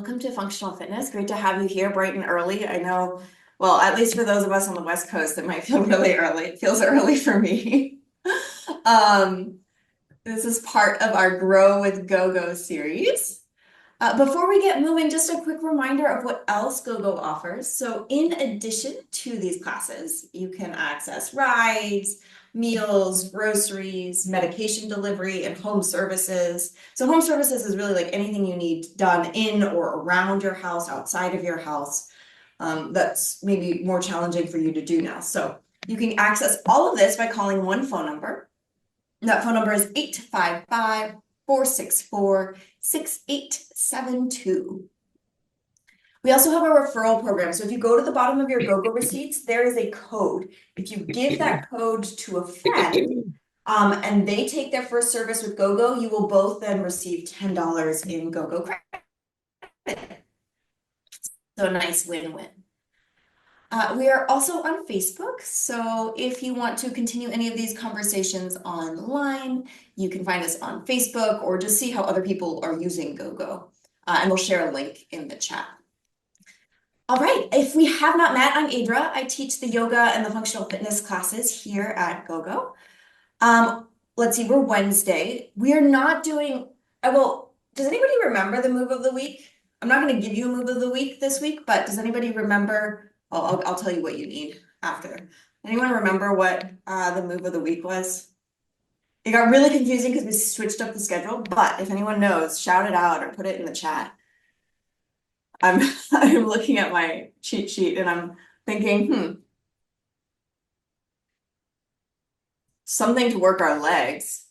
Welcome to Functional Fitness. Great to have you here bright and early. I know, well, at least for those of us on the West Coast, it might feel really early. It feels early for me. This is part of our Grow with GoGo series. Before we get moving, just a quick reminder of what else GoGo offers. So in addition to these classes, you can access rides, meals, groceries, medication delivery, and home services. So home services is really like anything you need done in or around your house, outside of your house. That's maybe more challenging for you to do now. So you can access all of this by calling one phone number. That phone number is 855-464-6872. We also have a referral program. So if you go to the bottom of your GoGo receipts, there is a code. If you give that code to a friend, and they take their first service with GoGo, you will both then receive $10 in GoGo credit. So a nice win-win. We are also on Facebook, so if you want to continue any of these conversations online, you can find us on Facebook or just see how other people are using GoGo, and we'll share a link in the chat. All right, if we have not met, I'm Adra. I teach the yoga and the functional fitness classes here at GoGo. Let's see, we're Wednesday. We are not doing, does anybody remember the move of the week? I'm not going to give you a move of the week this week, but does anybody remember? I'll tell you what you need after. Anyone remember what the move of the week was? It got really confusing because we switched up the schedule, but if anyone knows, shout it out or put it in the chat. I'm looking at my cheat sheet and I'm thinking, something to work our legs.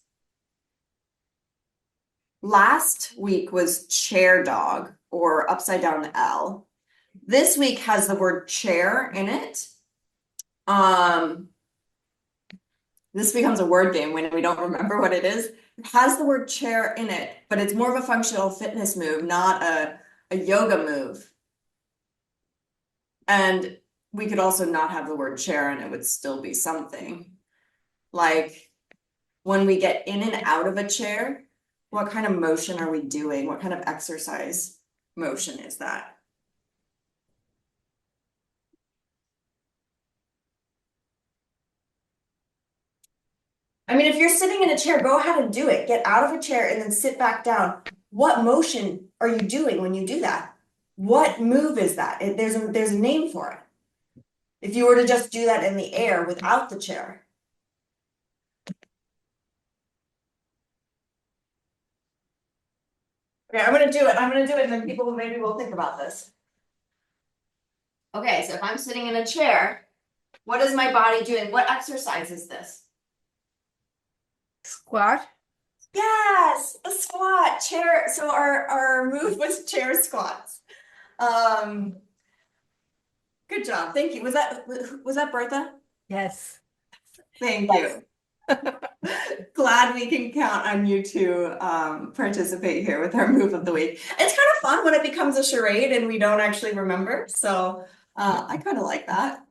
Last week was chair dog or upside down L. This week has the word chair in it. This becomes a word game when we don't remember what it is. It has the word chair in it, but it's more of a functional fitness move, not a yoga move. And we could also not have the word chair and it would still be something. Like when we get in and out of a chair, what kind of motion are we doing? What kind of exercise motion is that? I mean, if you're sitting in a chair, go ahead and do it. Get out of a chair and then sit back down. What motion are you doing when you do that? What move is that? There's a name for it. If you were to just do that in the air without the chair. Okay, I'm gonna do it. And then people maybe will think about this. Okay, so if I'm sitting in a chair, what is my body doing? What exercise is this? Squat? Yes, a squat, chair. So our move was chair squats. Good job. Thank you. Was that Bertha? Yes. Thank you. Glad we can count on you to participate here with our move of the week. It's kind of fun when it becomes a charade and we don't actually remember. So I kind of like that.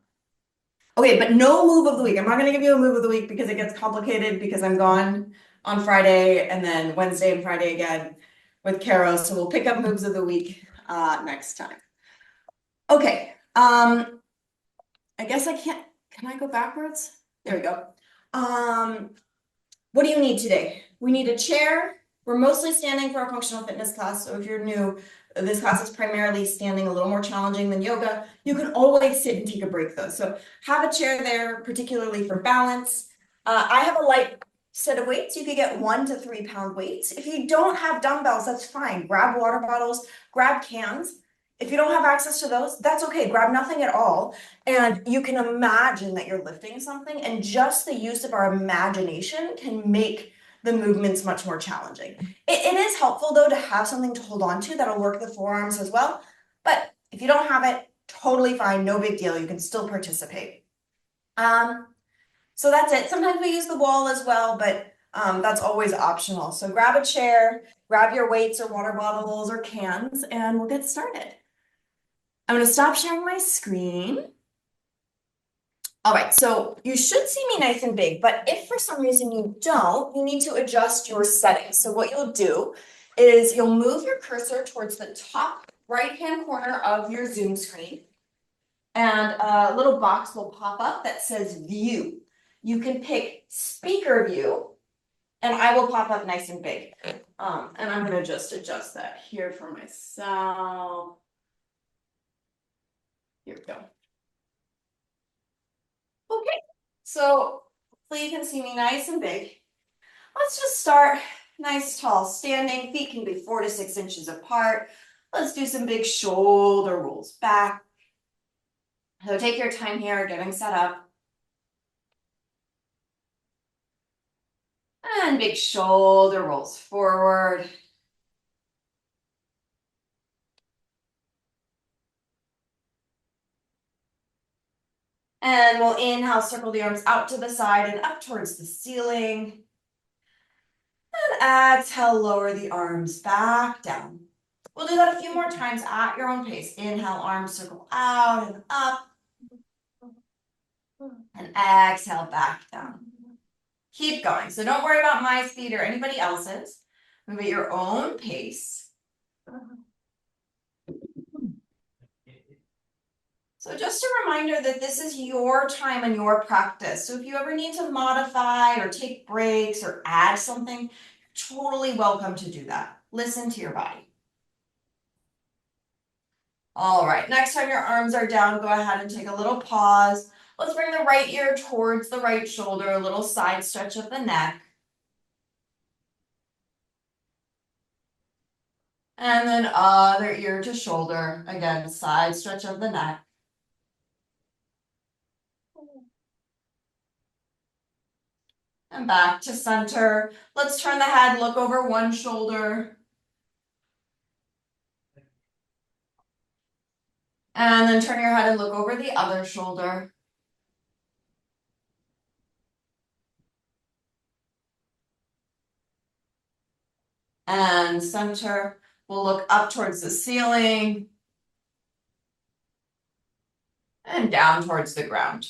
Okay, but no move of the week. I'm not going to give you a move of the week because it gets complicated because I'm gone on Friday and then Wednesday and Friday again with Caro. So we'll pick up moves of the week next time. Okay. I guess I can't. Can I go backwards? There we go. What do you need today? We need a chair. We're mostly standing for our functional fitness class. So if you're new, this class is primarily standing, a little more challenging than yoga. You can always sit and take a break though. So have a chair there, particularly for balance. I have a light set of weights. You could get 1 to 3 pound weights. If you don't have dumbbells, that's fine. Grab water bottles, grab cans. If you don't have access to those, that's okay. Grab nothing at all. And you can imagine that you're lifting something, and just the use of our imagination can make the movements much more challenging. It is helpful though to have something to hold on to that'll work the forearms as well. But if you don't have it, totally fine, no big deal. You can still participate. So that's it. Sometimes we use the wall as well, but that's always optional. So grab a chair, grab your weights or water bottles or cans, and we'll get started. I'm going to stop sharing my screen. All right, so you should see me nice and big, but if for some reason you don't, you need to adjust your settings. So what you'll do is you'll move your cursor towards the top right-hand corner of your Zoom screen, and a little box will pop up that says view. You can pick speaker view, and I will pop up nice and big. And I'm gonna just adjust that here for myself. Here we go. Okay, so hopefully you can see me nice and big. Let's just start nice tall standing. Feet can be 4 to 6 inches apart. Let's do some big shoulder rolls back. So take your time here, getting set up. And big shoulder rolls forward. And we'll inhale, circle the arms out to the side and up towards the ceiling. And exhale, lower the arms back down. We'll do that a few more times at your own pace. Inhale, arms circle out and up. And exhale, back down. Keep going. So don't worry about my speed or anybody else's. Move at your own pace. So just a reminder that this is your time and your practice. So if you ever need to modify or take breaks or add something, you're totally welcome to do that. Listen to your body. All right, next time your arms are down, go ahead and take a little pause. Let's bring the right ear towards the right shoulder, a little side stretch of the neck. And then other ear to shoulder, again, side stretch of the neck. And back to center. Let's turn the head, look over one shoulder. And then turn your head and look over the other shoulder. And center. We'll look up towards the ceiling. And down towards the ground.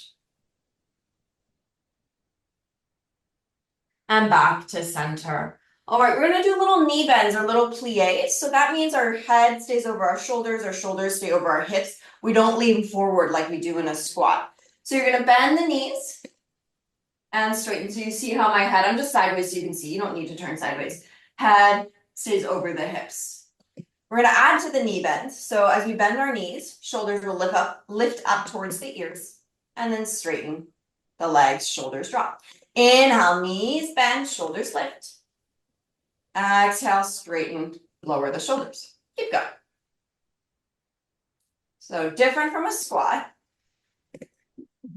And back to center. All right, we're gonna do little knee bends or little plies. So that means our head stays over our shoulders stay over our hips. We don't lean forward like we do in a squat. So you're gonna bend the knees and straighten. So you see how my head, I'm just sideways so you can see, you don't need to turn sideways. Head stays over the hips. We're gonna add to the knee bend. So as we bend our knees, shoulders will lift up towards the ears, and then straighten the legs, shoulders drop. Inhale, knees bend, shoulders lift. Exhale, straighten, lower the shoulders. Keep going. So different from a squat,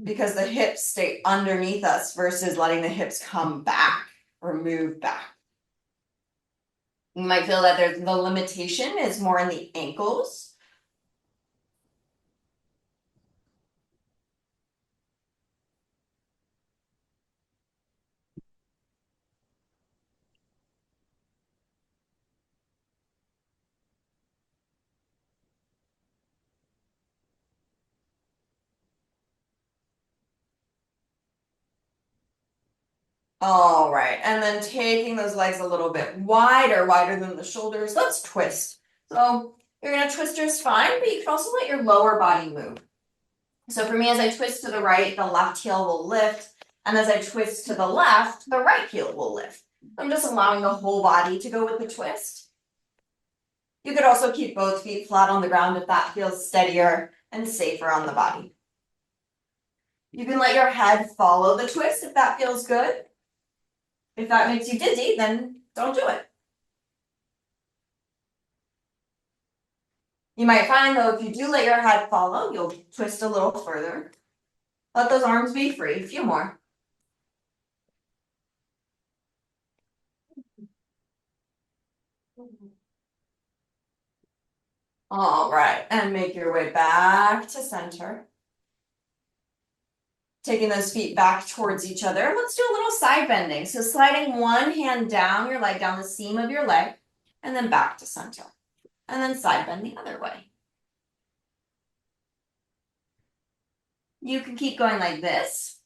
because the hips stay underneath us versus letting the hips come back or move back. You might feel that the limitation is more in the ankles. All right, and then taking those legs a little bit wider than the shoulders, let's twist. So you're gonna twist your spine, but you can also let your lower body move. So for me, as I twist to the right, the left heel will lift, and as I twist to the left, the right heel will lift. I'm just allowing the whole body to go with the twist. You could also keep both feet flat on the ground if that feels steadier and safer on the body. You can let your head follow the twist if that feels good. If that makes you dizzy, then don't do it. You might find though, if you do let your head follow, you'll twist a little further. Let those arms be free, a few more. All right, and make your way back to center. Taking those feet back towards each other. Let's do a little side bending. So sliding one hand down your leg, down the seam of your leg, and then back to center. And then side bend the other way. You can keep going like this.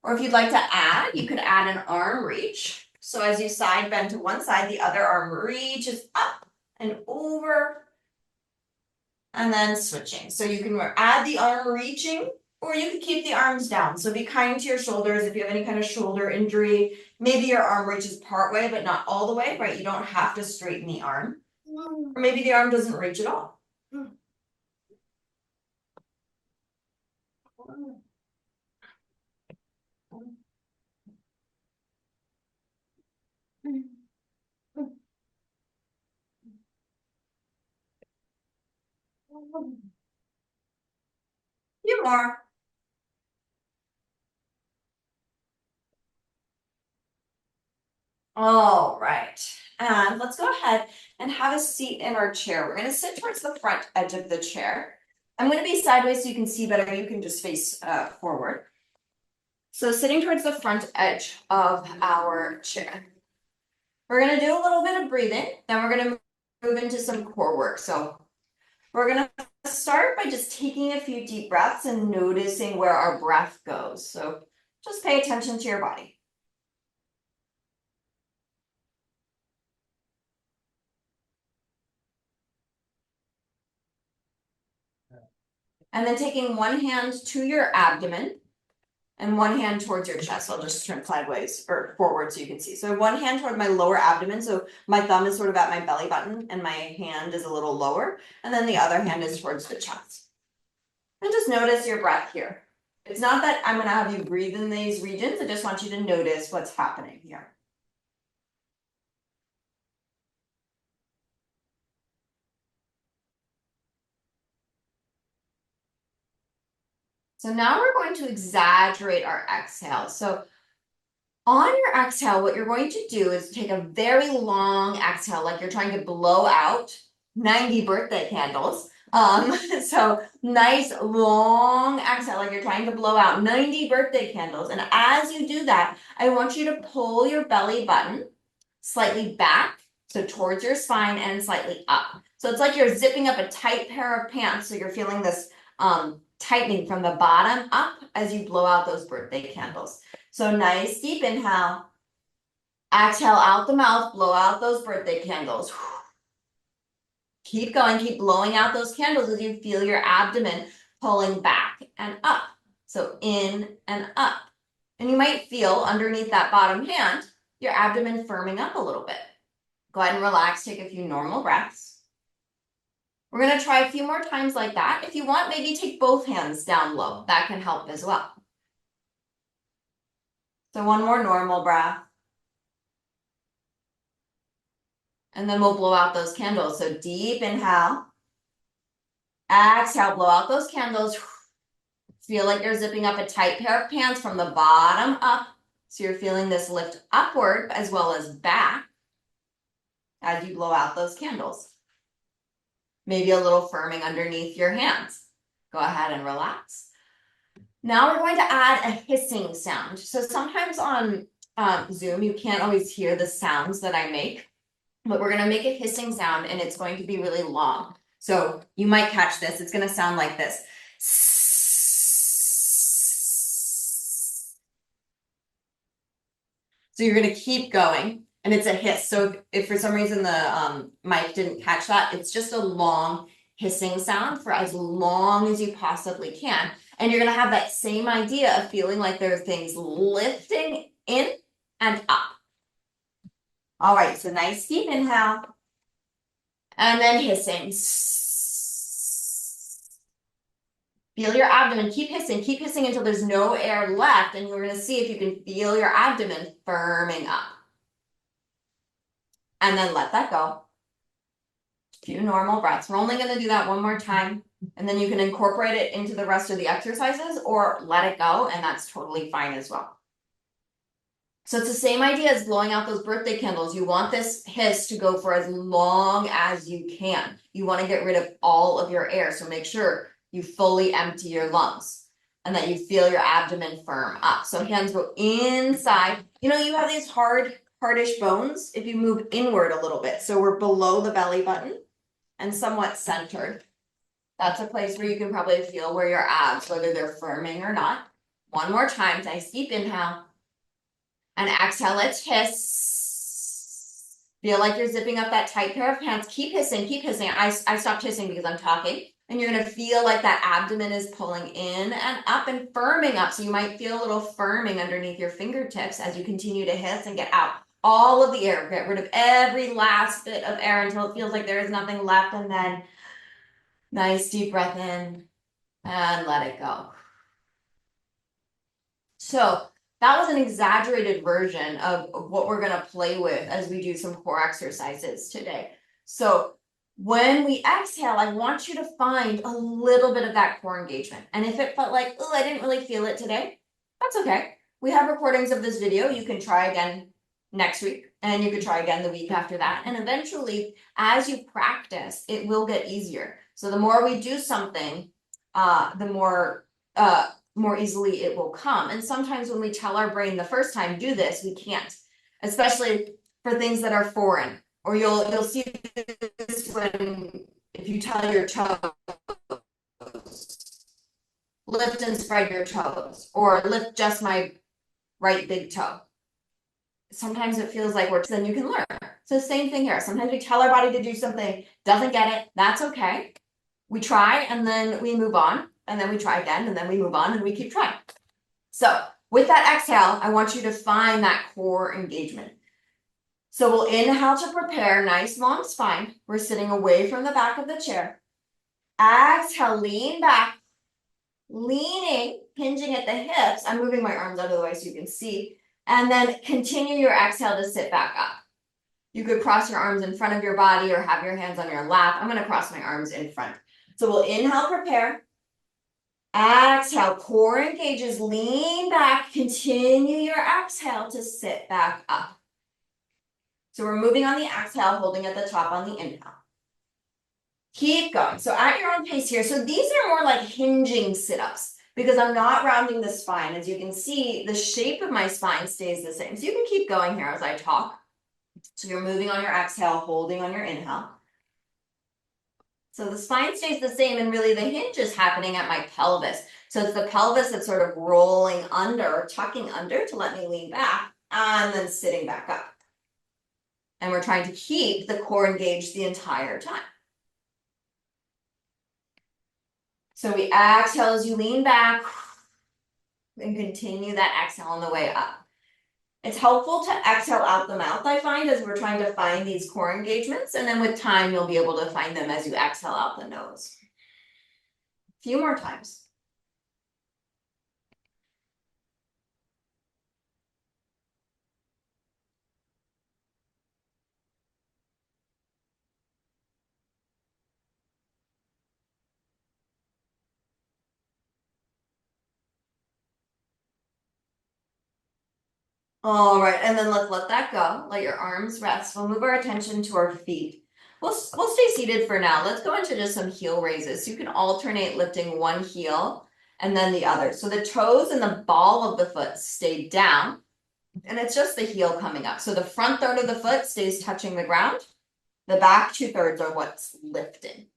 Or if you'd like to add, you could add an arm reach. So as you side bend to one side, the other arm reaches up and over. and then switching. So you can add the arm reaching, or you can keep the arms down. So be kind to your shoulders. If you have any kind of shoulder injury, maybe your arm reaches part way, but not all the way, right? You don't have to straighten the arm. Or maybe the arm doesn't reach at all. Few more. All right, and let's go ahead and have a seat in our chair. We're going to sit towards the front edge of the chair. I'm going to be sideways so you can see better. You can just face forward. So sitting towards the front edge of our chair. We're going to do a little bit of breathing, then we're going to move into some core work. So we're going to start by just taking a few deep breaths and noticing where our breath goes. So just pay attention to your body. And then taking one hand to your abdomen and one hand towards your chest. I'll just turn sideways or forward so you can see. So one hand toward my lower abdomen. So my thumb is sort of at my belly button and my hand is a little lower. And then the other hand is towards the chest. And just notice your breath here. It's not that I'm going to have you breathe in these regions. I just want you to notice what's happening here. So now we're going to exaggerate our exhale. So on your exhale, what you're going to do is take a very long exhale, like you're trying to blow out 90 birthday candles. So nice long exhale, like you're trying to blow out 90 birthday candles. And as you do that, I want you to pull your belly button slightly back, so towards your spine and slightly up. So it's like you're zipping up a tight pair of pants. So you're feeling this tightening from the bottom up as you blow out those birthday candles. So nice deep inhale. Exhale out the mouth, blow out those birthday candles. Keep going, keep blowing out those candles as you feel your abdomen pulling back and up. So in and up. And you might feel underneath that bottom hand, your abdomen firming up a little bit. Go ahead and relax, take a few normal breaths. We're going to try a few more times like that. If you want, maybe take both hands down low. That can help as well. So one more normal breath. And then we'll blow out those candles. So deep inhale. Exhale, blow out those candles. Feel like you're zipping up a tight pair of pants from the bottom up. So you're feeling this lift upward as well as back as you blow out those candles. Maybe a little firming underneath your hands. Go ahead and relax. Now we're going to add a hissing sound. So sometimes on Zoom, you can't always hear the sounds that I make, but we're going to make a hissing sound and it's going to be really long. So you might catch this. It's going to sound like this. So you're going to keep going and it's a hiss. So if for some reason the mic didn't catch that, it's just a long hissing sound for as long as you possibly can. And you're going to have that same idea of feeling like there are things lifting in and up. All right, so nice deep inhale. And then hissing. Feel your abdomen, keep hissing until there's no air left. And we're going to see if you can feel your abdomen firming up. And then let that go. A few normal breaths. We're only going to do that one more time. And then you can incorporate it into the rest of the exercises or let it go. And that's totally fine as well. So it's the same idea as blowing out those birthday candles. You want this hiss to go for as long as you can. You want to get rid of all of your air. So make sure you fully empty your lungs and that you feel your abdomen firm up. So hands go inside. You know, you have these hardish bones if you move inward a little bit. So we're below the belly button and somewhat centered. That's a place where you can probably feel where your abs, whether they're firming or not. One more time, nice deep inhale. And exhale, let's hiss. Feel like you're zipping up that tight pair of pants. Keep hissing, keep hissing. I stopped hissing because I'm talking. And you're gonna feel like that abdomen is pulling in and up and firming up. So you might feel a little firming underneath your fingertips as you continue to hiss and get out all of the air. Get rid of every last bit of air until it feels like there is nothing left. And then nice deep breath in and let it go. So that was an exaggerated version of what we're gonna play with as we do some core exercises today. So when we exhale, I want you to find a little bit of that core engagement. And if it felt like, oh, I didn't really feel it today, that's okay. We have recordings of this video. You can try again next week, and you could try again the week after that. And eventually, as you practice, it will get easier. So the more we do something, the more easily it will come. And sometimes when we tell our brain the first time, do this, we can't, especially for things that are foreign. Or you'll see this when, if you tell your toes, lift and spread your toes, or lift just my right big toe. Sometimes it feels like then you can learn. So same thing here. Sometimes we tell our body to do something, doesn't get it, that's okay. We try and then we move on, and then we try again, and then we move on and we keep trying. So with that exhale, I want you to find that core engagement. So we'll inhale to prepare, nice long spine. We're sitting away from the back of the chair. Exhale, lean back, leaning, hinging at the hips. I'm moving my arms out of the way so you can see. And then continue your exhale to sit back up. You could cross your arms in front of your body or have your hands on your lap. I'm gonna cross my arms in front. So we'll inhale, prepare. Exhale, core engages, lean back, continue your exhale to sit back up. So we're moving on the exhale, holding at the top on the inhale. Keep going. So at your own pace here. So these are more like hinging sit-ups because I'm not rounding the spine. As you can see, the shape of my spine stays the same. So you can keep going here as I talk. So you're moving on your exhale, holding on your inhale. So the spine stays the same, and really the hinge is happening at my pelvis. So it's the pelvis that's sort of rolling under, tucking under to let me lean back, and then sitting back up. And we're trying to keep the core engaged the entire time. So we exhale as you lean back and continue that exhale on the way up. It's helpful to exhale out the mouth, I find, as we're trying to find these core engagements. And then with time, you'll be able to find them as you exhale out the nose. A few more times. All right, and then let's let that go. Let your arms rest. We'll move our attention to our feet. We'll stay seated for now. Let's go into just some heel raises. So you can alternate lifting one heel and then the other. So the toes and the ball of the foot stay down, and it's just the heel coming up. So the front third of the foot stays touching the ground. The back 2/3 are what's lifted.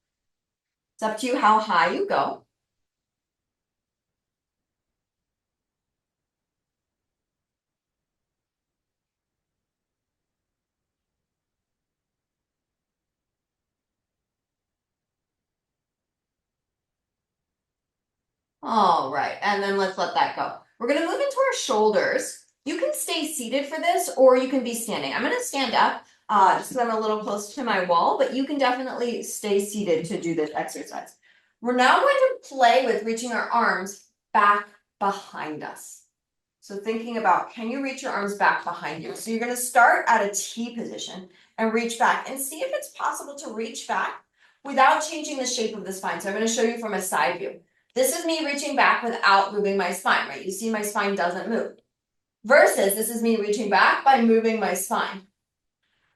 It's up to you how high you go. All right, and then let's let that go. We're gonna move into our shoulders. You can stay seated for this, or you can be standing. I'm gonna stand up just because I'm a little close to my wall, but you can definitely stay seated to do this exercise. We're now going to play with reaching our arms back behind us. So thinking about, can you reach your arms back behind you? So you're gonna start at a T position and reach back and see if it's possible to reach back without changing the shape of the spine. So I'm gonna show you from a side view. This is me reaching back without moving my spine, right? You see my spine doesn't move. Versus this is me reaching back by moving my spine.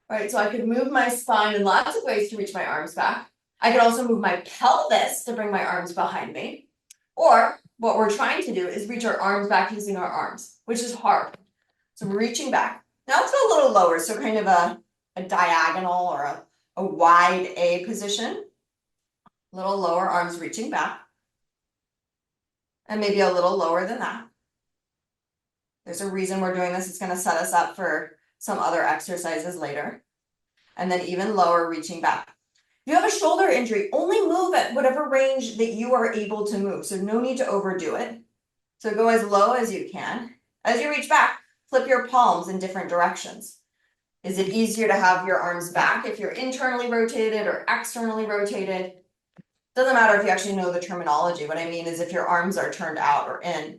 Right, so I could move my spine in lots of ways to reach my arms back. I could also move my pelvis to bring my arms behind me. Or what we're trying to do is reach our arms back using our arms, which is hard. So we're reaching back. Now let's go a little lower, so kind of a diagonal or a wide A position. A little lower, arms reaching back. And maybe a little lower than that. There's a reason we're doing this. It's going to set us up for some other exercises later. And then even lower, reaching back. If you have a shoulder injury, only move at whatever range that you are able to move. So no need to overdo it. So go as low as you can. As you reach back, flip your palms in different directions. Is it easier to have your arms back if you're internally rotated or externally rotated? Doesn't matter if you actually know the terminology. What I mean is if your arms are turned out or in.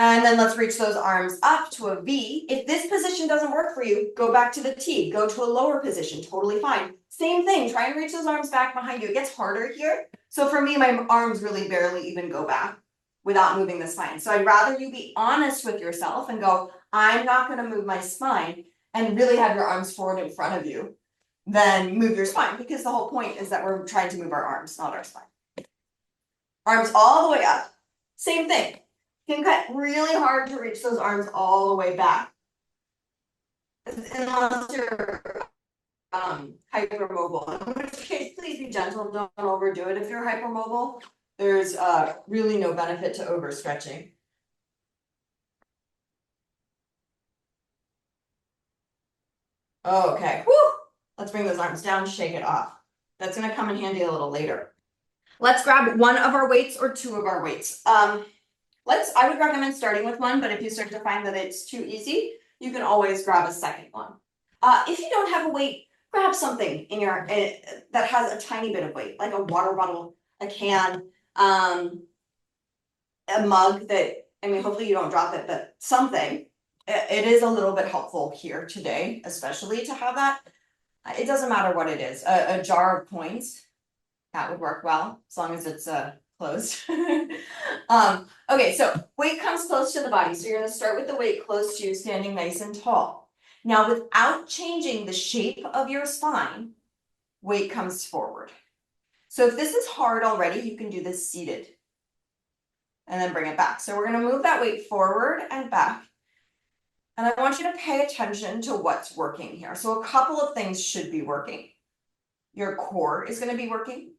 And then let's reach those arms up to a V. If this position doesn't work for you, go back to the T, go to a lower position, totally fine. Same thing, try and reach those arms back behind you. It gets harder here. So for me, my arms really barely even go back without moving the spine. So I'd rather you be honest with yourself and go, I'm not gonna move my spine, and really have your arms forward in front of you than move your spine, because the whole point is that we're trying to move our arms, not our spine. Arms all the way up, same thing. You can cut really hard to reach those arms all the way back. Unless you're hypermobile, in which case please be gentle, don't overdo it. If you're hypermobile, there's really no benefit to overstretching. Okay, whew. Let's bring those arms down, shake it off. That's gonna come in handy a little later. Let's grab one of our weights or two of our weights. I would recommend starting with one, but if you start to find that it's too easy, you can always grab a second one. If you don't have a weight, grab something in your that has a tiny bit of weight, like a water bottle, a can, a mug that, I mean, hopefully you don't drop it, but something. It is a little bit helpful here today, especially to have that. It doesn't matter what it is, a jar of coins, that would work well, as long as it's closed. Okay, so weight comes close to the body. So you're gonna start with the weight close to you, standing nice and tall. Now, without changing the shape of your spine, weight comes forward. So if this is hard already, you can do this seated. And then bring it back. So we're gonna move that weight forward and back. And I want you to pay attention to what's working here. So a couple of things should be working. Your core is gonna be working.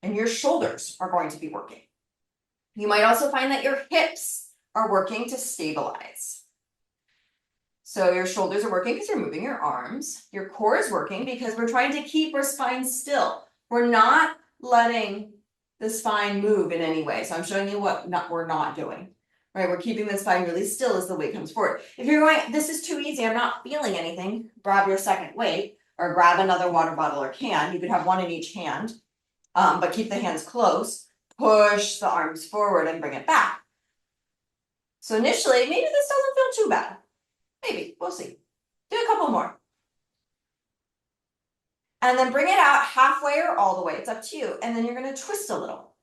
And your shoulders are going to be working. You might also find that your hips are working to stabilize. So your shoulders are working because you're moving your arms. Your core is working because we're trying to keep our spine still. We're not letting the spine move in any way. So I'm showing you what we're not doing. Right, we're keeping the spine really still as the weight comes forward. If you're going, this is too easy, I'm not feeling anything, grab your second weight or grab another water bottle or can. You could have one in each hand. But keep the hands close, push the arms forward and bring it back. So initially, maybe this doesn't feel too bad. Maybe, we'll see. Do a couple more. And then bring it out halfway or all the way, it's up to you. And then you're gonna twist a little.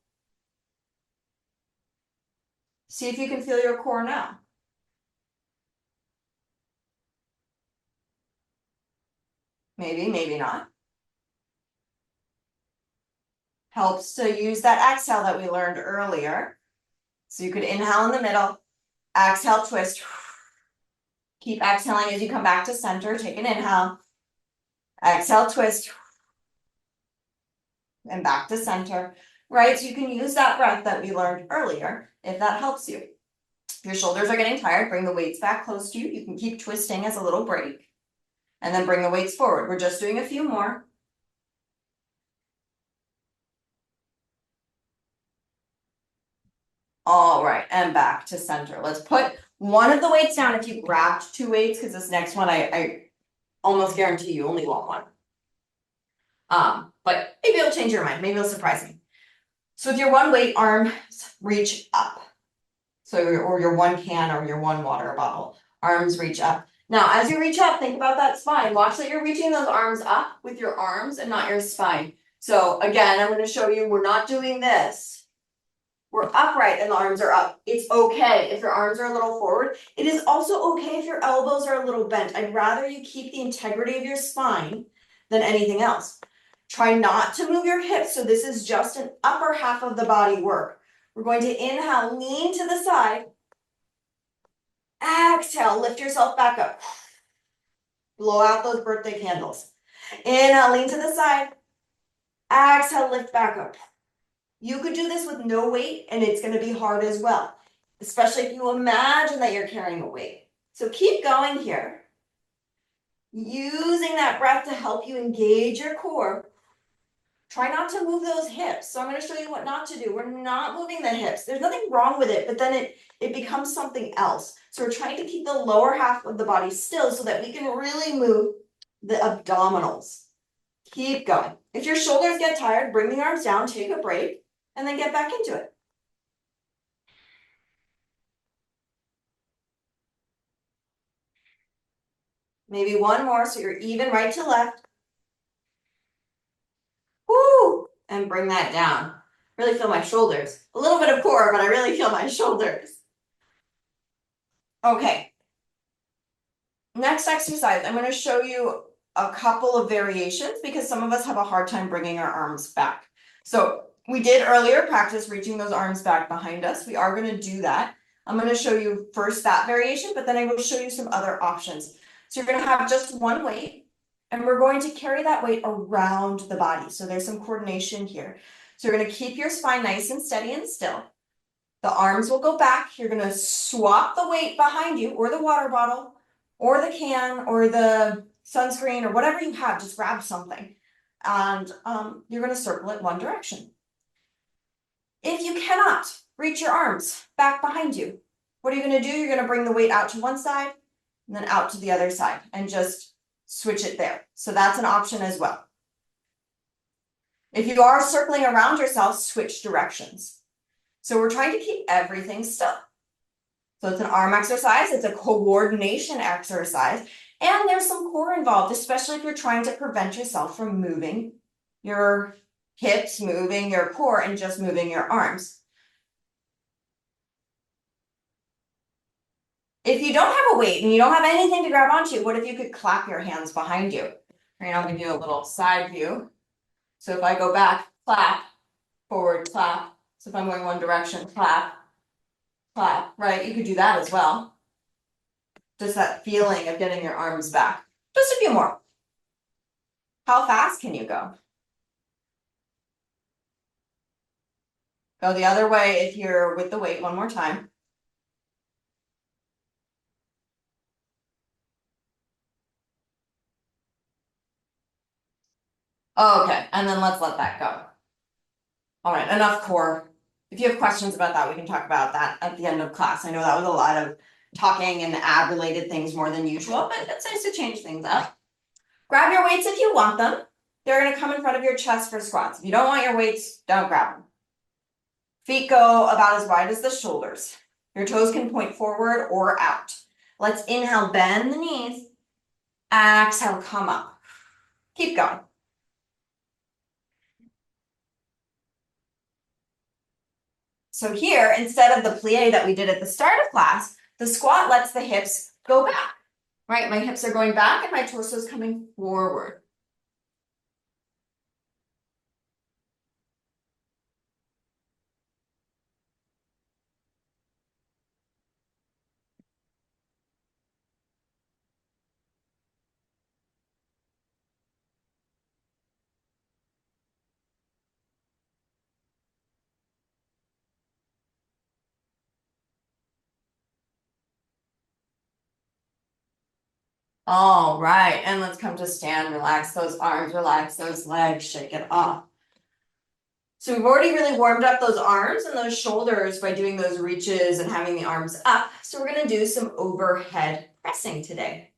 See if you can feel your core now. Maybe, maybe not. Helps to use that exhale that we learned earlier. So you could inhale in the middle, exhale, twist. Keep exhaling as you come back to center, take an inhale. Exhale, twist. And back to center, right? So you can use that breath that we learned earlier if that helps you. If your shoulders are getting tired, bring the weights back close to you. You can keep twisting as a little break. And then bring the weights forward. We're just doing a few more. All right, and back to center. Let's put one of the weights down if you grabbed two weights, because this next one I almost guarantee you only want one. But maybe it'll change your mind. Maybe it'll surprise me. So with your one weight, arms reach up. So or your one can or your one water bottle, arms reach up. Now, as you reach up, think about that spine. Watch that you're reaching those arms up with your arms and not your spine. So again, I'm going to show you, we're not doing this. We're upright and the arms are up. It's okay if your arms are a little forward. It is also okay if your elbows are a little bent. I'd rather you keep the integrity of your spine than anything else. Try not to move your hips. So this is just an upper half of the body work. We're going to inhale, lean to the side. Exhale, lift yourself back up. Blow out those birthday candles. Inhale, lean to the side. Exhale, lift back up. You could do this with no weight and it's going to be hard as well, especially if you imagine that you're carrying a weight. So keep going here. using that breath to help you engage your core. Try not to move those hips. So I'm going to show you what not to do. We're not moving the hips. There's nothing wrong with it, but then it becomes something else. So we're trying to keep the lower half of the body still so that we can really move the abdominals. Keep going. If your shoulders get tired, bring the arms down, take a break, and then get back into it. Maybe one more so you're even right to left. Woo! And bring that down. Really feel my shoulders. A little bit of core, but I really feel my shoulders. Okay. Next exercise, I'm going to show you a couple of variations because some of us have a hard time bringing our arms back. So we did earlier practice reaching those arms back behind us. We are going to do that. I'm going to show you first that variation, but then I will show you some other options. So you're going to have just one weight, and we're going to carry that weight around the body. So there's some coordination here. So you're going to keep your spine nice and steady and still. The arms will go back. You're going to swap the weight behind you, or the water bottle, or the can, or the sunscreen, or whatever you have. Just grab something. And you're going to circle it one direction. If you cannot reach your arms back behind you, what are you going to do? You're going to bring the weight out to one side and then out to the other side and just switch it there. So that's an option as well. If you are circling around yourself, switch directions. So we're trying to keep everything still. So it's an arm exercise, it's a coordination exercise, and there's some core involved, especially if you're trying to prevent yourself from moving your hips, moving your core, and just moving your arms. If you don't have a weight and you don't have anything to grab onto, what if you could clap your hands behind you? Right, I'll give you a little side view. So if I go back, clap, forward, clap. So if I'm going one direction, clap, clap, right? You could do that as well. Just that feeling of getting your arms back. Just a few more. How fast can you go? Go the other way if you're with the weight one more time. Okay, and then let's let that go. All right, enough core. If you have questions about that, we can talk about that at the end of class. I know that was a lot of talking and ab-related things more than usual, but it's nice to change things up. Grab your weights if you want them. They're going to come in front of your chest for squats. If you don't want your weights, don't grab them. Feet go about as wide as the shoulders. Your toes can point forward or out. Let's inhale, bend the knees. Exhale, come up. Keep going. So here, instead of the plie that we did at the start of class, the squat lets the hips go back, right? My hips are going back and my torso is coming forward. All right, and let's come to stand, relax those arms, relax those legs, shake it off. So we've already really warmed up those arms and those shoulders by doing those reaches and having the arms up. So we're gonna do some overhead pressing today.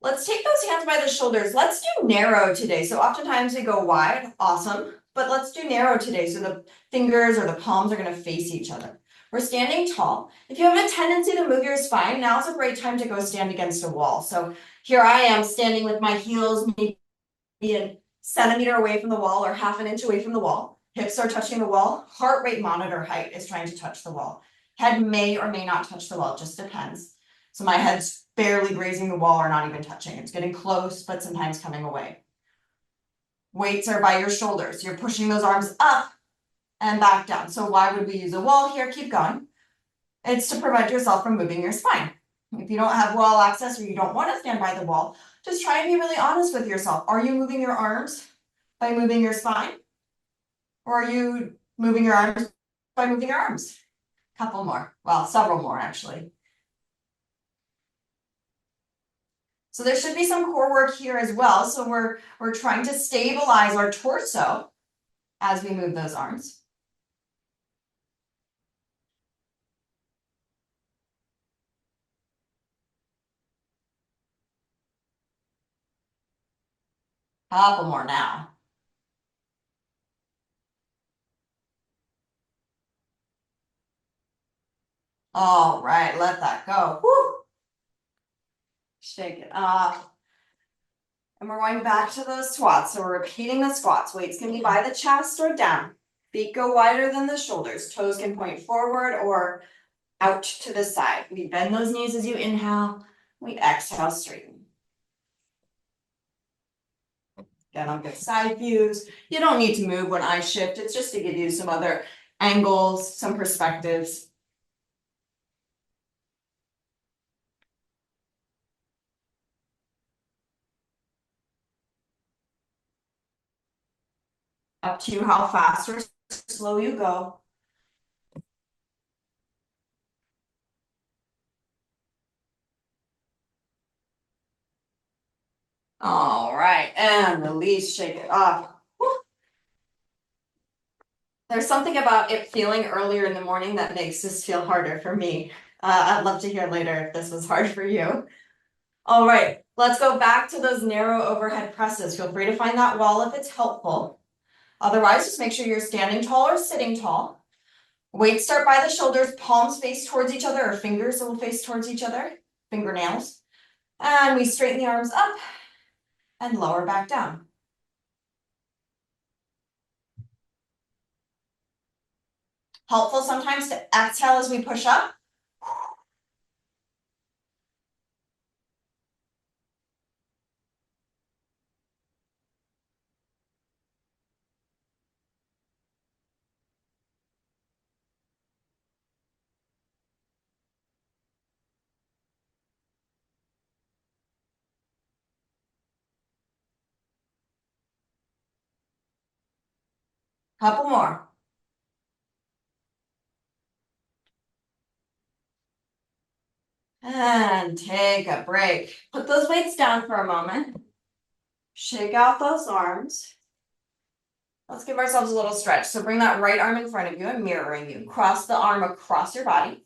Let's take those hands by the shoulders. Let's do narrow today. So oftentimes we go wide, awesome, but let's do narrow today. So the fingers or the palms are gonna face each other. We're standing tall. If you have a tendency to move your spine, now's a great time to go stand against a wall. So here I am standing with my heels maybe a centimeter away from the wall or half an inch away from the wall. Hips are touching the wall. Heart rate monitor height is trying to touch the wall. Head may or may not touch the wall, it just depends. So my head's barely grazing the wall or not even touching. It's getting close, but sometimes coming away. Weights are by your shoulders. You're pushing those arms up and back down. So why would we use a wall here? Keep going. It's to prevent yourself from moving your spine. If you don't have wall access or you don't want to stand by the wall, just try and be really honest with yourself. Are you moving your arms by moving your spine? Or are you moving your arms by moving your arms? Couple more. Well, several more actually. So there should be some core work here as well. So we're trying to stabilize our torso as we move those arms. Couple more now. All right, let that go. Woo. Shake it off. And we're going back to those squats. So we're repeating the squats. Weights can be by the chest or down. Feet go wider than the shoulders. Toes can point forward or out to the side. We bend those knees as you inhale. We exhale, straighten. Get on good side views. You don't need to move when I shift. It's just to give you some other angles, some perspectives. Up to you how fast or slow you go. All right, and release, shake it off. Woo. There's something about it feeling earlier in the morning that makes this feel harder for me. I'd love to hear later if this was hard for you. All right, let's go back to those narrow overhead presses. Feel free to find that wall if it's helpful. Otherwise, just make sure you're standing tall or sitting tall. Weights start by the shoulders, palms face towards each other, or fingers will face towards each other, fingernails. And we straighten the arms up and lower back down. Helpful sometimes to exhale as we push up. Couple more. And take a break. Put those weights down for a moment. Shake out those arms. Let's give ourselves a little stretch. So bring that right arm in front of you and mirroring you. Cross the arm across your body.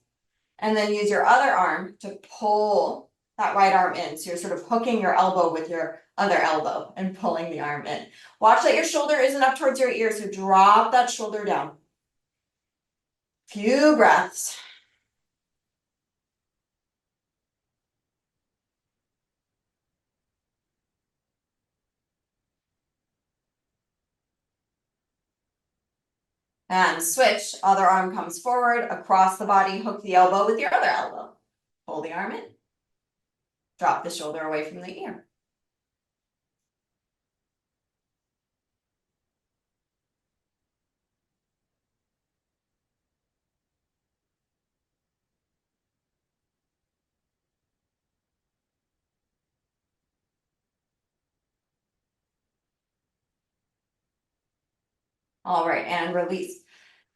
And then use your other arm to pull that right arm in. So you're sort of hooking your elbow with your other elbow and pulling the arm in. Watch that your shoulder isn't up towards your ear, so drop that shoulder down. Few breaths. And switch, other arm comes forward, across the body, hook the elbow with your other elbow. Pull the arm in. Drop the shoulder away from the ear. All right, and release.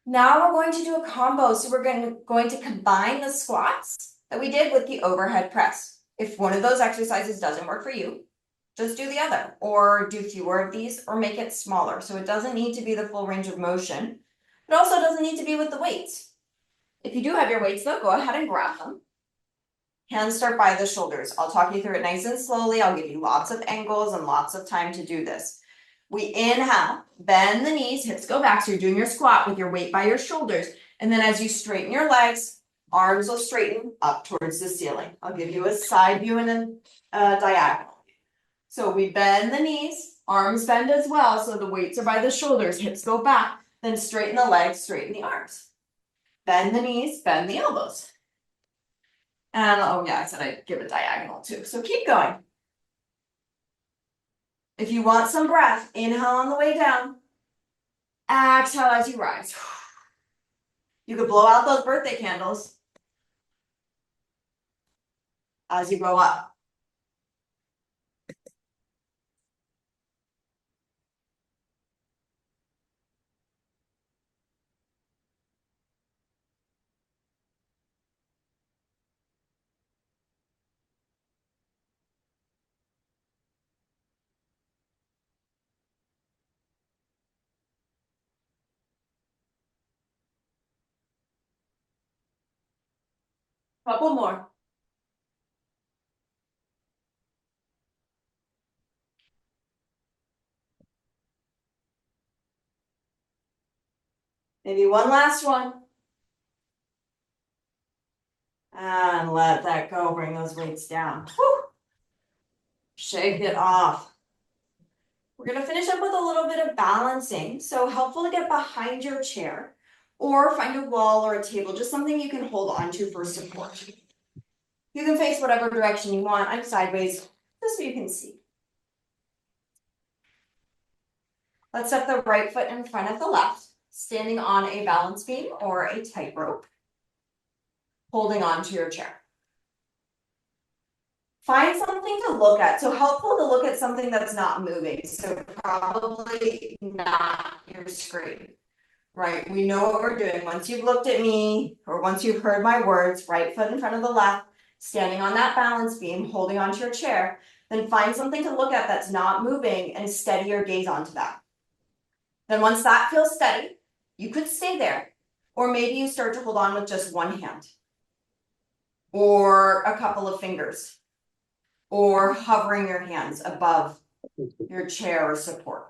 Now we're going to do a combo. So we're going to combine the squats that we did with the overhead press. If one of those exercises doesn't work for you, just do the other, or do fewer of these, or make it smaller. So it doesn't need to be the full range of motion. It also doesn't need to be with the weights. If you do have your weights though, go ahead and grab them. Hands start by the shoulders. I'll talk you through it nice and slowly. I'll give you lots of angles and lots of time to do this. We inhale, bend the knees, hips go back. So you're doing your squat with your weight by your shoulders. And then as you straighten your legs, arms will straighten up towards the ceiling. I'll give you a side view and a diagonal. So we bend the knees, arms bend as well. So the weights are by the shoulders, hips go back. Then straighten the legs, straighten the arms. Bend the knees, bend the elbows. And oh yeah, I said I'd give a diagonal too. So keep going. If you want some breath, inhale on the way down. Exhale as you rise. You could blow out those birthday candles as you go up. Couple more. Maybe one last one. And let that go, bring those weights down. Whew. Shake it off. We're gonna finish up with a little bit of balancing. So helpful to get behind your chair or find a wall or a table, just something you can hold onto for support. You can face whatever direction you want. I'm sideways, just so you can see. Let's step the right foot in front of the left, standing on a balance beam or a tightrope, holding on to your chair. Find something to look at. So helpful to look at something that's not moving. So probably not your screen, right? We know what we're doing. Once you've looked at me or once you've heard my words, right foot in front of the left, standing on that balance beam, holding onto your chair, then find something to look at that's not moving and steady your gaze onto that. Then once that feels steady, you could stay there, or maybe you start to hold on with just one hand or a couple of fingers, or hovering your hands above your chair or support.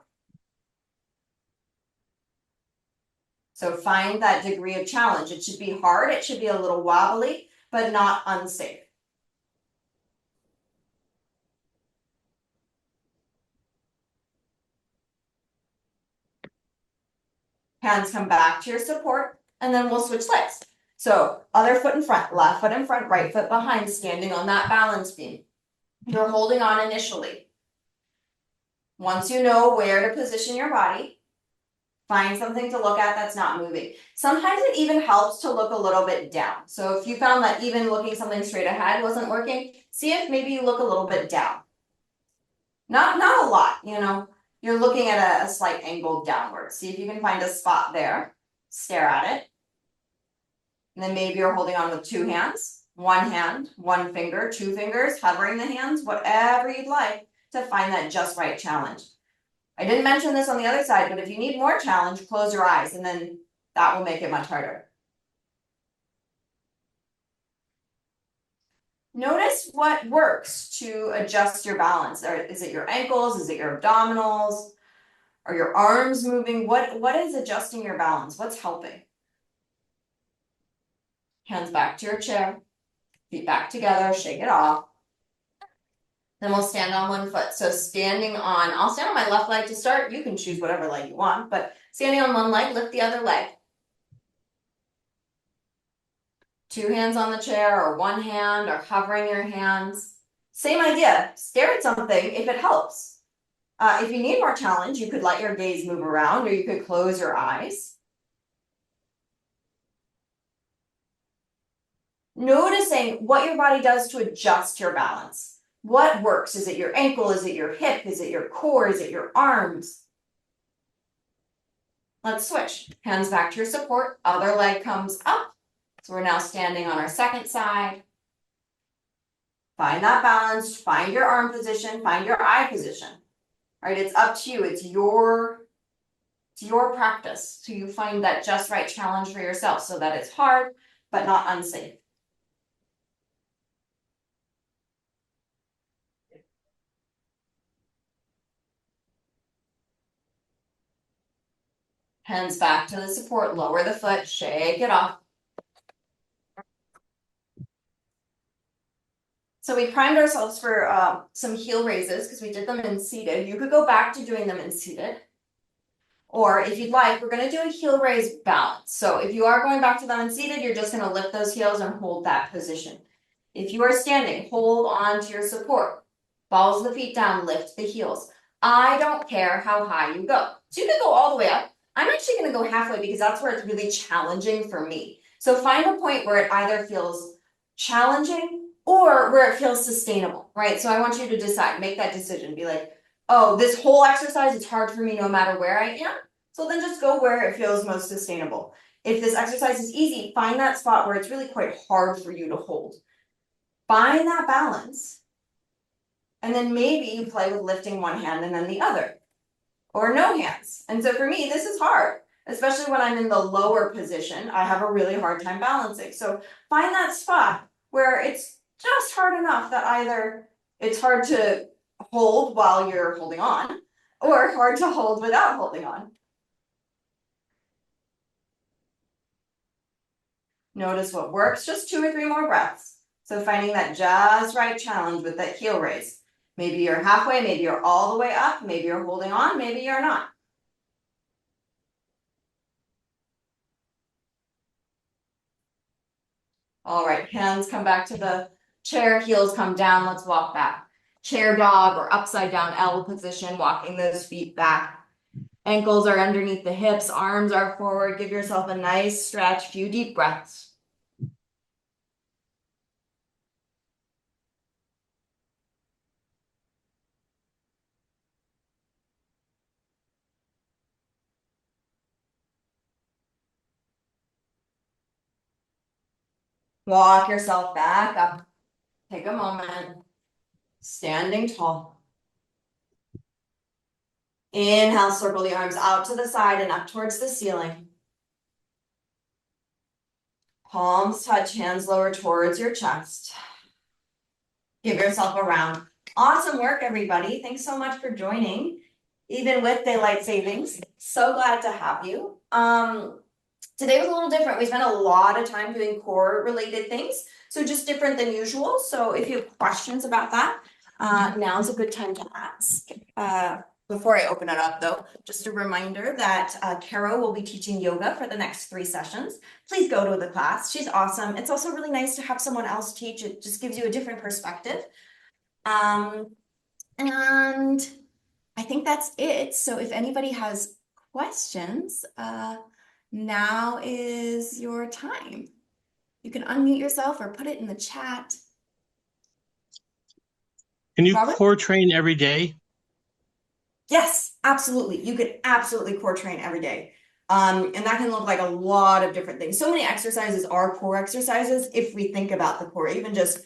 So find that degree of challenge. It should be hard, it should be a little wobbly, but not unsafe. Hands come back to your support, and then we'll switch legs. So other foot in front, left foot in front, right foot behind, standing on that balance beam. You're holding on initially. Once you know where to position your body, find something to look at that's not moving. Sometimes it even helps to look a little bit down. So if you found that even looking something straight ahead wasn't working, see if maybe you look a little bit down. Not a lot, you know. You're looking at a slight angle downward. See if you can find a spot there. Stare at it. And then maybe you're holding on with two hands, one hand, one finger, two fingers, hovering the hands, whatever you'd like to find that just right challenge. I didn't mention this on the other side, but if you need more challenge, close your eyes and then that will make it much harder. Notice what works to adjust your balance. Is it your ankles? Is it your abdominals? Are your arms moving? What is adjusting your balance? What's helping? Hands back to your chair, feet back together, shake it off. Then we'll stand on one foot. So standing on, I'll stand on my left leg to start. You can choose whatever leg you want, but standing on one leg, lift the other leg. Two hands on the chair or one hand or hovering your hands. Same idea, stare at something if it helps. If you need more challenge, you could let your gaze move around or you could close your eyes. Noticing what your body does to adjust your balance. What works? Is it your ankle? Is it your hip? Is it your core? Is it your arms? Let's switch. Hands back to your support. Other leg comes up. So we're now standing on our second side. Find that balance. Find your arm position. Find your eye position. All right, it's up to you. It's your practice. So you find that just right challenge for yourself so that it's hard, but not unsafe. Hands back to the support, lower the foot, shake it off. So we primed ourselves for some heel raises because we did them in seated. You could go back to doing them in seated. Or if you'd like, we're going to do a heel raise balance. So if you are going back to them in seated, you're just going to lift those heels and hold that position. If you are standing, hold on to your support. Balls the feet down, lift the heels. I don't care how high you go. So you could go all the way up. I'm actually going to go halfway because that's where it's really challenging for me. So find a point where it either feels challenging or where it feels sustainable, right? So I want you to decide, make that decision. Be like, oh, this whole exercise, it's hard for me no matter where I am. So then just go where it feels most sustainable. If this exercise is easy, find that spot where it's really quite hard for you to hold. Find that balance. And then maybe you play with lifting one hand and then the other. Or no hands. And so for me, this is hard, especially when I'm in the lower position. I have a really hard time balancing. So find that spot where it's just hard enough that either it's hard to hold while you're holding on, or hard to hold without holding on. Notice what works, just 2 or 3 more breaths. So finding that just right challenge with that heel raise. Maybe you're halfway, maybe you're all the way up, maybe you're holding on, maybe you're not. All right, hands come back to the chair, heels come down, let's walk back. Chair dog or upside down L position, walking those feet back. Ankles are underneath the hips, arms are forward. Give yourself a nice stretch, few deep breaths. Walk yourself back up. Take a moment. Standing tall. Inhale, circle the arms out to the side and up towards the ceiling. Palms touch, hands lower towards your chest. Give yourself a round. Awesome work, everybody. Thanks so much for joining, even with daylight savings. So glad to have you. Today was a little different. We spent a lot of time doing core related things, so just different than usual. So if you have questions about that, now's a good time to ask. Before I open it up though, just a reminder that Kara will be teaching yoga for the next 3 sessions. Please go to the class. She's awesome. It's also really nice to have someone else teach. It just gives you a different perspective. And I think that's it. So if anybody has questions, now is your time. You can unmute yourself or put it in the chat. Can you Robert? core train every day? Yes, absolutely. You could absolutely core train every day. And that can look like a lot of different things. So many exercises are core exercises if we think about the core. Even just,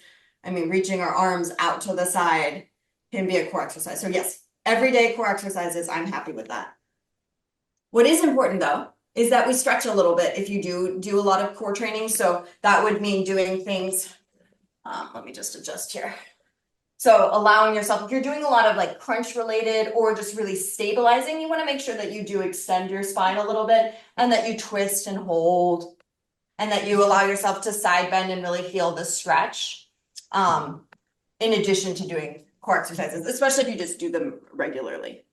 reaching our arms out to the side can be a core exercise. So yes, everyday core exercises, I'm happy with that. What is important though, is that we stretch a little bit if you do a lot of core training. So that would mean doing things, let me just adjust here. So allowing yourself, if you're doing a lot of like crunch related or just really stabilizing, you want to make sure that you do extend your spine a little bit and that you twist and hold and that you allow yourself to side bend and really feel the stretch. In addition to doing core exercises, especially if you just do them regularly.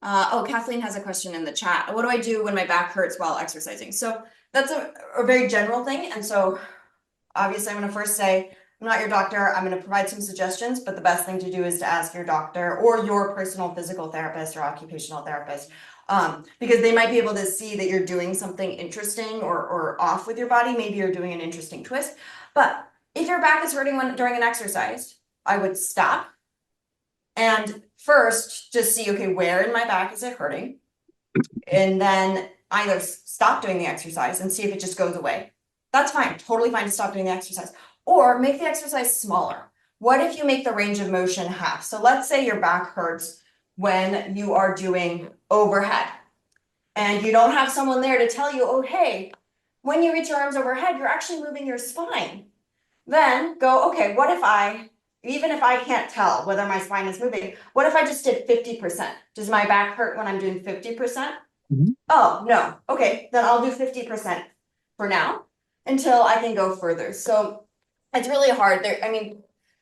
Kathleen has a question in the chat. What do I do when my back hurts while exercising? So that's a very general thing. And so obviously I'm going to first say, I'm not your doctor. I'm going to provide some suggestions, but the best thing to do is to ask your doctor or your personal physical therapist or occupational therapist, because they might be able to see that you're doing something interesting or off with your body. Maybe you're doing an interesting twist. But if your back is hurting during an exercise, I would stop and first just see, okay, where in my back is it hurting? And then either stop doing the exercise and see if it just goes away. That's fine, totally fine to stop doing the exercise. Or make the exercise smaller. What if you make the range of motion half? So let's say your back hurts when you are doing overhead and you don't have someone there to tell you, oh, hey, when you reach your arms overhead, you're actually moving your spine. Then go, okay, what if even if I can't tell whether my spine is moving, what if I just did 50%? Does my back hurt when I'm doing 50%? Oh, no. Okay, then I'll do 50% for now until I can go further. So it's really hard.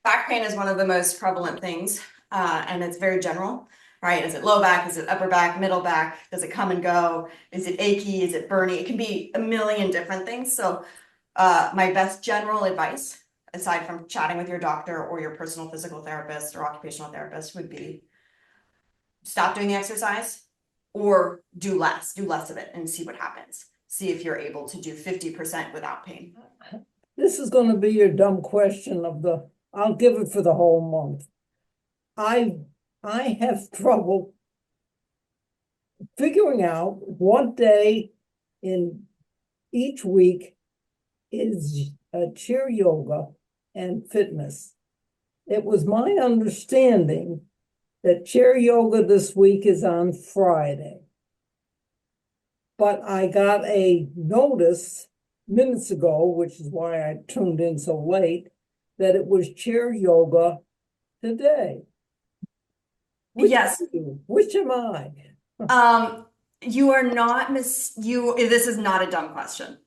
Back pain is one of the most prevalent things, and it's very general, right? Is it low back? Is it upper back, middle back? Does it come and go? Is it achy? Is it burning? It can be a million different things. So my best general advice, aside from chatting with your doctor or your personal physical therapist or occupational therapist, would be stop doing the exercise or do less of it and see what happens. See if you're able to do 50% without pain. This is going to be your dumb question I'll give it for the whole month. I have trouble figuring out what day in each week is chair yoga and fitness. It was my understanding that chair yoga this week is on Friday. But I got a notice minutes ago, which is why I tuned in so late, that it was chair yoga today. Which Yes. are you? Which am I? You are not this is not a dumb question.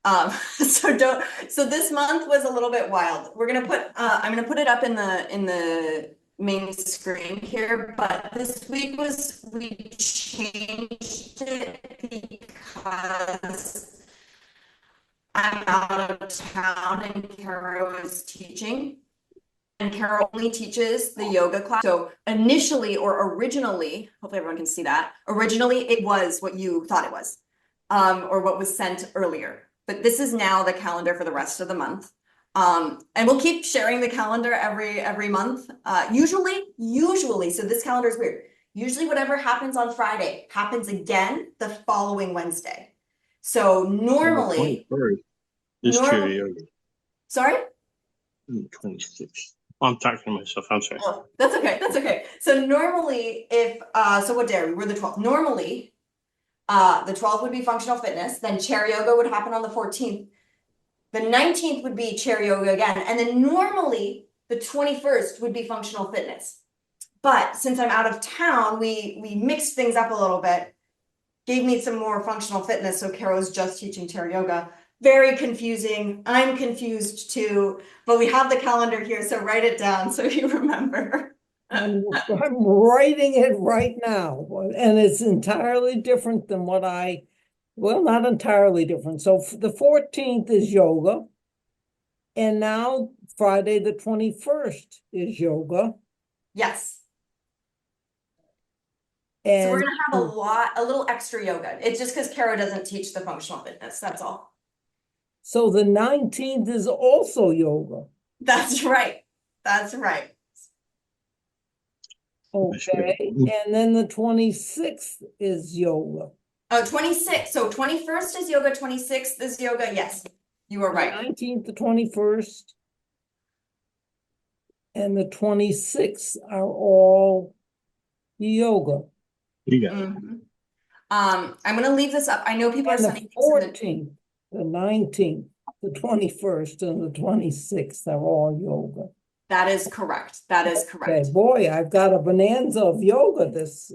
So this month was a little bit wild. We're gonna put, I'm gonna put it up in the main screen here, but this week we changed it because I'm out of town and Kara was teaching. And Carol only teaches the yoga class. So initially or originally, hopefully everyone can see that. Originally, it was what you thought it was, or what was sent earlier. But this is now the calendar for the rest of the month. And we'll keep sharing the calendar every month. Usually, so this calendar is weird. Usually whatever happens on Friday happens again the following Wednesday. So normally, This chair yoga. sorry? 26. I'm talking to myself. I'm sorry. Oh, that's okay. That's okay. So normally if, so what day are we? We're the 12th. Normally, the 12th would be functional fitness. Then chair yoga would happen on the 14th. The 19th would be chair yoga again. And then normally the 21st would be functional fitness. But since I'm out of town, we mixed things up a little bit, gave me some more functional fitness. So Carol's just teaching chair yoga. Very confusing. I'm confused too, but we have the calendar here, so write it down so you remember. I'm writing it right now, and it's entirely different than what well, not entirely different. So the 14th is yoga, and now Friday the 21st is yoga. Yes. And so we're gonna have a little extra yoga. It's just because Kara doesn't teach the functional fitness, that's all. so the 19th is also yoga. That's right. That's right. Okay, and then the 26th is yoga. Oh, 26. So 21st is yoga, 26th is yoga. Yes, you were right. 19th, the 21st, and the 26th are all yoga. You got it. Mhm. I'm gonna leave this up. I know people are And the sending things in the 14th, the 19th, the 21st, and the 26th are all yoga. That is correct. That is Okay, correct. boy, I've got a bonanza of yoga this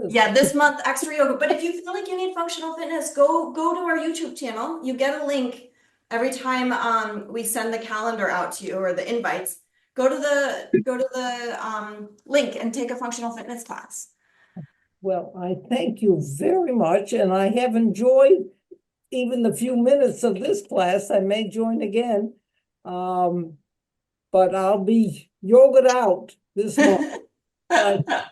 Yeah, this month extra yoga. But if you feel like you need functional fitness, go to our YouTube channel. You get a link every time we send the calendar out to you or the invites. Go to the link and take a functional fitness class. Well, I thank you very much, and I have enjoyed even the few minutes of this class. I may join again, but I'll be yogaed out this month.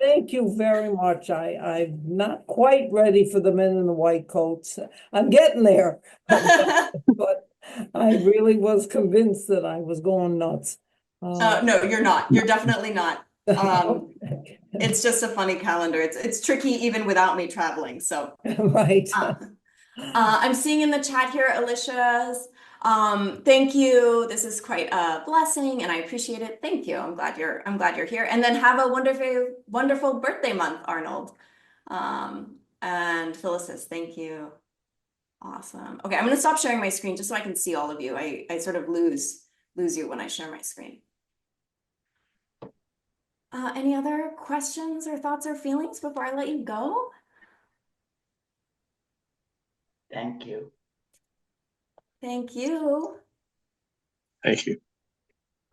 Thank you very much. I'm not quite ready for the men in the white coats. I'm getting there, but I really was convinced that I was going nuts. No, you're not. You're definitely not. Okay. It's just a funny calendar. It's tricky even without me traveling. So Right. I'm seeing in the chat here, Alicia's. Thank you. This is quite a blessing, and I appreciate it. Thank you. I'm glad you're here. And then have a wonderful birthday month, Arnold. And Phyllis says, thank you. Awesome. Okay, I'm gonna stop sharing my screen just so I can see all of you. I sort of lose you when I share my screen. Any other questions or thoughts or feelings before I let you go? Thank you. Thank you. Thank you.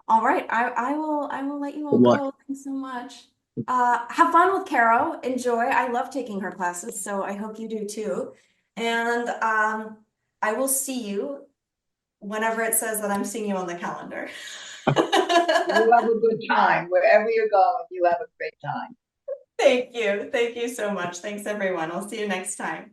All right, I will let you all Good luck. go. Thanks so much. Have fun with Caro. Enjoy. I love taking her classes, so I hope you do too. And I will see you whenever it says that I'm seeing you on the calendar. You have a good time. Wherever you're going, you have a great time. Thank you. Thank you so much. Thanks, everyone. I'll see you next time.